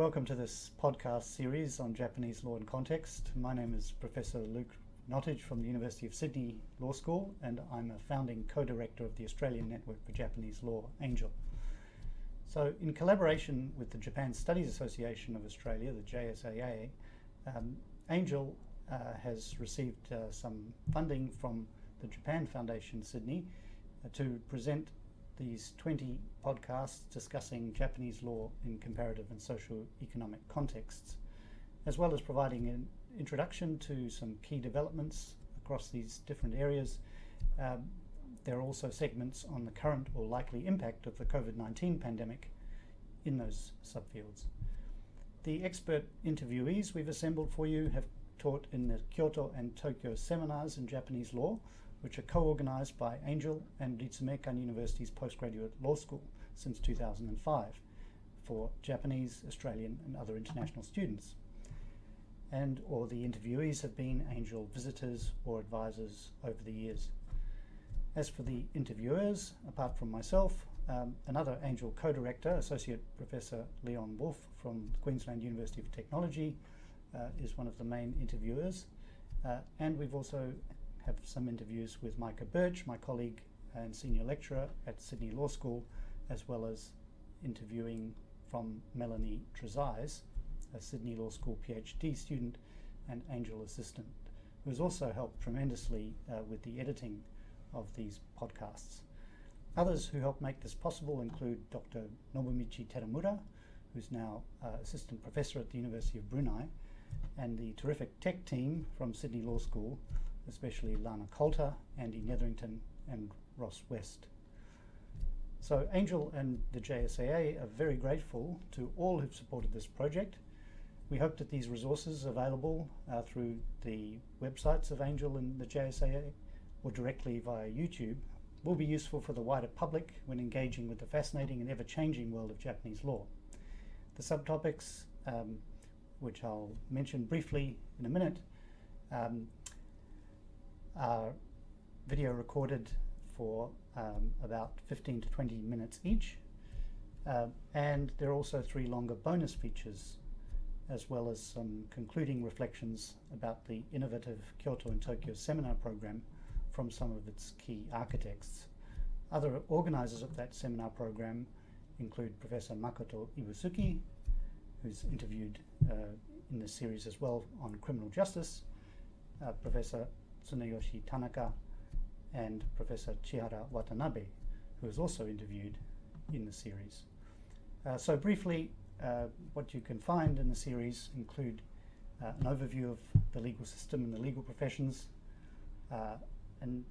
welcome to this podcast series on Japanese law and context. My name is Professor Luke Nottage from the University of Sydney Law School, and I'm a founding co-director of the Australian Network for Japanese Law, ANGEL. So in collaboration with the Japan Studies Association of Australia, the JSAA, ANGEL has received some funding from the Japan Foundation Sydney to present these 20 podcasts discussing Japanese law in comparative and socio-economic contexts, as well as providing an introduction to some key developments across these different areas. There are also segments on the current or likely impact of the COVID-19 pandemic in those subfields. The expert interviewees we've assembled for you have taught in the Kyoto and Tokyo seminars in Japanese law, which are co-organized by ANGEL and Ritsumeikan University's postgraduate law school since 2005 for Japanese, Australian and other international students. Or the interviewees have been ANGEL visitors or advisors over the years. As for the interviewers, apart from myself, another ANGEL co-director, Associate Professor Leon Wolf from Queensland University of Technology, is one of the main interviewers. And we've also have some interviews with Micah Birch, my colleague and senior lecturer at Sydney Law School, as well as interviewing from Melanie Trezise, a Sydney Law School PhD student and ANGEL assistant, who has also helped tremendously with the editing of these podcasts. Others who helped make this possible include Dr. Nobumichi Teramura, who's now assistant professor at the University of Brunei, and the terrific tech team from Sydney Law School, especially Lana Coulter, Andy Netherington and Ross West. So ANGEL and the JSAA are very grateful to all who've supported this project. We hope that these resources available through the websites of ANGEL and the JSAA or directly via YouTube will be useful for the wider public when engaging with the fascinating and ever-changing world of Japanese law. The subtopics, which I'll mention briefly in a minute, are video recorded for about 15 to 20 minutes each, and there are also 3 longer bonus features, as well as some concluding reflections about the innovative Kyoto and Tokyo seminar program from some of its key architects. Other organizers of that seminar program include Professor Makoto Ibusuki, who's interviewed in this series as well on criminal justice, Professor Tsuneyoshi Tanaka, and Professor Chihara Watanabe, who was also interviewed in the series. So briefly, what you can find in the series include an overview of the legal system and the legal professions, an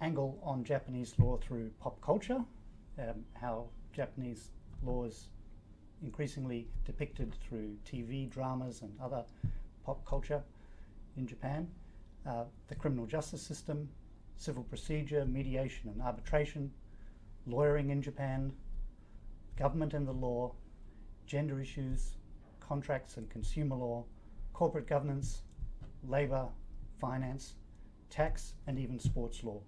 angle on Japanese law through pop culture, how Japanese law is increasingly depicted through TV, dramas and other pop culture in Japan, the criminal justice system, civil procedure, mediation and arbitration, lawyering in Japan, government and the law, gender issues, contracts and consumer law, corporate governance, labor, finance, tax, and even sports law.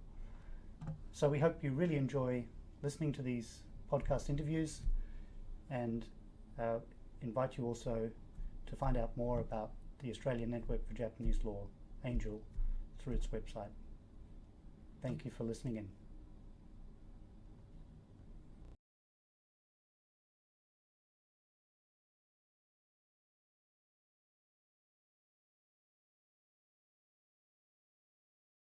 So we hope you really enjoy listening to these podcast interviews, and invite you also to find out more about the Australian Network for Japanese Law, ANGEL, through its website. Thank you for listening in.